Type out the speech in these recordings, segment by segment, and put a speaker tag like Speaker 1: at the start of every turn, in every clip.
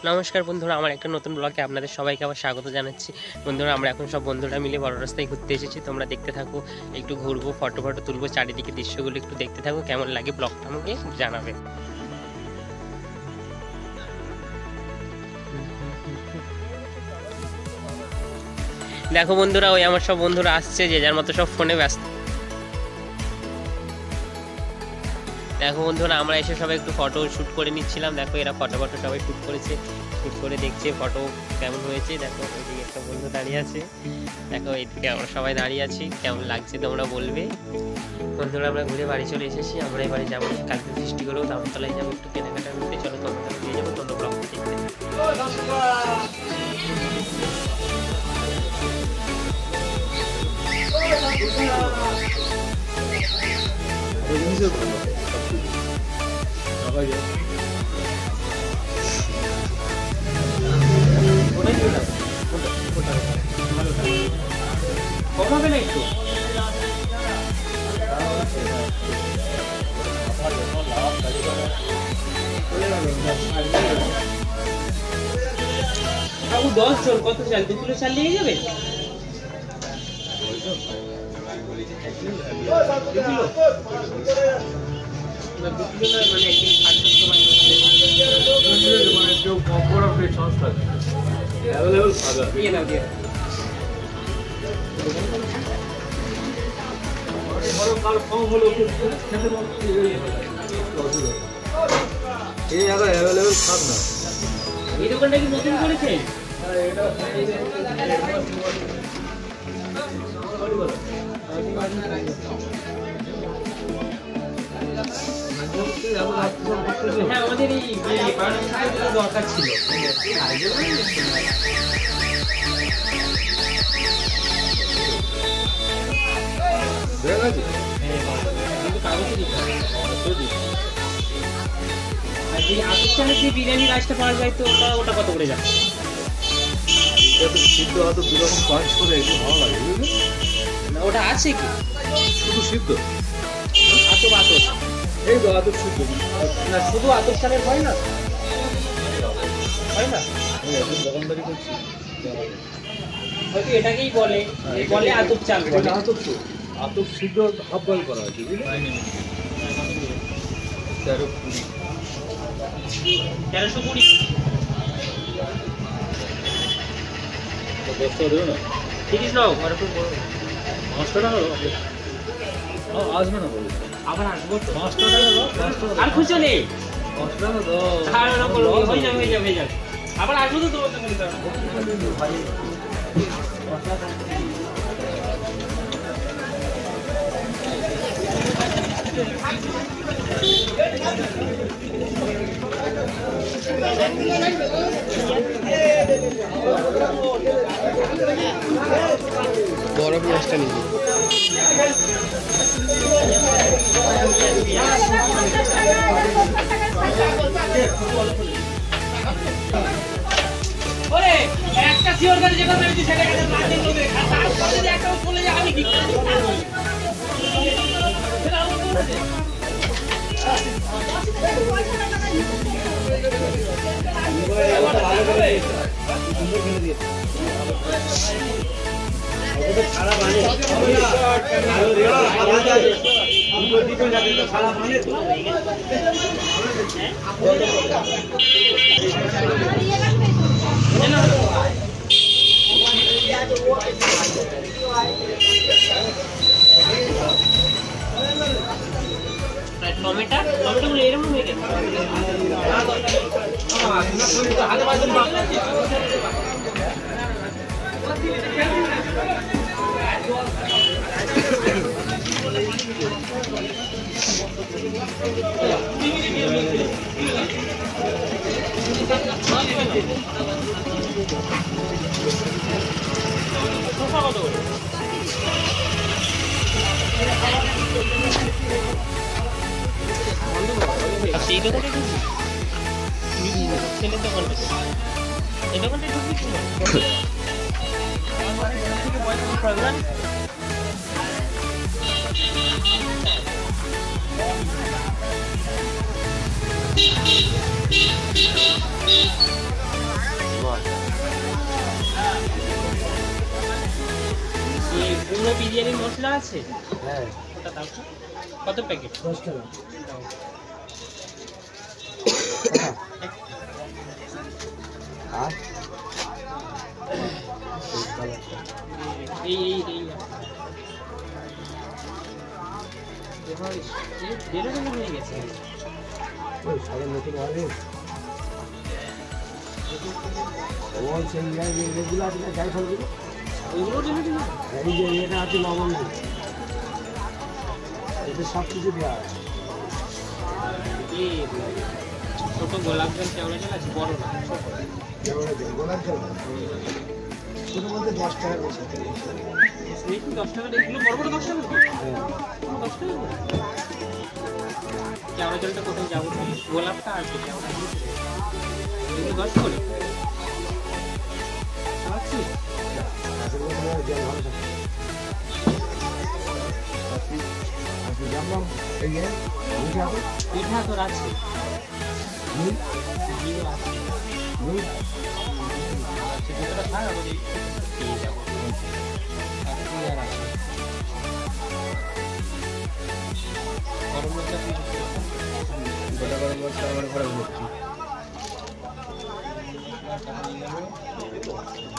Speaker 1: নমস্কার বন্ধুরা, আমার একটা নতুন ব্লগে আপনাদের সবাইকে আবার স্বাগত জানাচ্ছি। বন্ধুরা, আমরা এখন সব বন্ধুরা মিলে বড় রাস্তায় ঘুরতে এসেছি। তোমরা দেখতে থাকো, একটু ঘুরবো, ফটো তুলবো, চারিদিকে দৃশ্যগুলো একটু দেখতে থাকো। কেমন লাগে ব্লগটা আমাকে জানাবে। দেখো বন্ধুরা, ওই আমার সব বন্ধুরা আসছে, যে যার মতো সব ফোনে ব্যস্ত। দেখো বন্ধুরা, আমরা এসে সবাই একটু ফটো শ্যুট করে নিচ্ছিলাম। দেখো এরা ফটো সবাই শ্যুট করেছে, শ্যুট করে দেখছে ফটো কেমন হয়েছে। দেখো ওইদিকে একটা বন্ধু দাঁড়িয়ে আছে, দেখো এইদিকে আমরা সবাই দাঁড়িয়ে আছি। কেমন লাগছে তোমরা বলবে। বন্ধুরা, আমরা ঘুরে বাড়ি চলে এসেছি। আমরা এই বাড়ি যাবো, কালকে সৃষ্টি করেও দামতলায় যাবো একটু কেনাকাটা করতে। চলো তোমাদের নিয়ে যাবো, তোমরা ব্লগ দেখতে। কমাবে না একটু? বাবু 10 জন কত চাল? 2 কিলো চাল নিয়ে যাবে? 2 কিলো মানে একদিন 60-70 মানে কেউ কম করে সংস্থা অ্যাভেলেবল খাবে। দিয়ে দাও, দিয়ে এই দোকানটা কি নতুন করেছে? হ্যাঁ, আমাদের এই দরকার ছিল। বিরিয়ানি রাইসটা পাওয়া যায় তো ওটা কত করে যাচ্ছে?
Speaker 2: সিদ্ধ হয়তো দুরকম পাঁচ করে একটু ভালো লাগে, বুঝলি?
Speaker 1: না, ওটা আছে কি
Speaker 2: শুধু সিদ্ধ?
Speaker 1: আতপ আতপ,
Speaker 2: এই তো আতপ সিদ্ধ
Speaker 1: না, শুধু আতপ চালের হয় না? হয় না,
Speaker 2: এখন দোকানদারি করছি।
Speaker 1: হয়তো এটাকেই বলে আতপ চাল।
Speaker 2: আতপ তো আতপ সিদ্ধ হাফ বয়েল করা হয়েছে, বুঝলি?
Speaker 1: 1320
Speaker 2: 10 টাকা দেবে না?
Speaker 1: 30 নাও।
Speaker 2: 5 টাকা আসবে না বলে,
Speaker 1: আবার আসবো তো।
Speaker 2: 5 টাকা দাও, 5 টাকা
Speaker 1: আর খুঁজো নেই,
Speaker 2: 5 টাকা দাও।
Speaker 1: হয়ে যাবে। আবার আসবো তো তোমার বড় পেঁয়াজটা নিবি। একটা শিওর করে যেটা পেয়েছি সেটা একটা চলে যায়। আমি কি টমেটোগুলো এরকম হয়ে গেছে। সেই দোকানে ছেলের দোকানটা, এই দোকানটা ঢুকবি প্রোগ্রাম। বিরিয়ানি মশলা আছে?
Speaker 2: হ্যাঁ,
Speaker 1: ওটা দাও তো। কত প্যাকেট?
Speaker 2: 10 টাকা। আর
Speaker 1: এই দেড় টাকা হয়ে গেছে।
Speaker 2: ওই সাড়ে নতুন হবে ও সেই যেগুলো আছে না যাই ফলগুলো
Speaker 1: ওইগুলো জেনে দিন।
Speaker 2: এই যে এটা আছে লবণ এতে সব কিছু দেওয়া আছে।
Speaker 1: ছোট গোলাপ জল কেমন আছে? বড় না
Speaker 2: গোলাপ জল ছোটো বলতে 10 টাকা বেশি।
Speaker 1: 10 টাকা। এগুলো বড় বড় 10 টাকা?
Speaker 2: হ্যাঁ
Speaker 1: 10 টাকা। কেওড়া জলটা কোথায় যাবো? গোলাপটা আছে কেওড়া জল এগুলো 10 করে আচ্ছা।
Speaker 2: জল ভালো থাকে। আপনি জানলাম এই যে মিঠা আছে
Speaker 1: পিঠা তোর আছে?
Speaker 2: নুন
Speaker 1: ঘিও আছে।
Speaker 2: নুন
Speaker 1: আচ্ছা দুটোটা থাক আমি দিয়ে যাবো। আর আছে গরম মশলা
Speaker 2: গোটা গরম মশলা আমার ঘরে ভর্তি।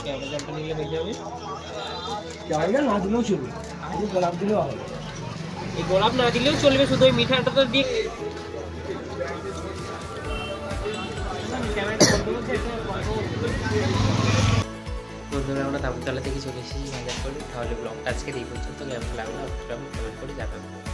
Speaker 1: কেওড়া জলটা নিলে হয়ে যাবে।
Speaker 2: চাইলে না দিলেও চলবে, শুধু গোলাপ দিলেও হবে।
Speaker 1: এই গোলাপ না দিলেও চলবে, শুধু ওই মিঠাটা তো দিয়ে। বন্ধুরা আমরা তারপর তলা থেকে চলে এসেছি বাজার করে। তাহলে ব্লগটা আজকে এই পর্যন্ত কেমন লাগলো কমেন্ট করে জানাবেন।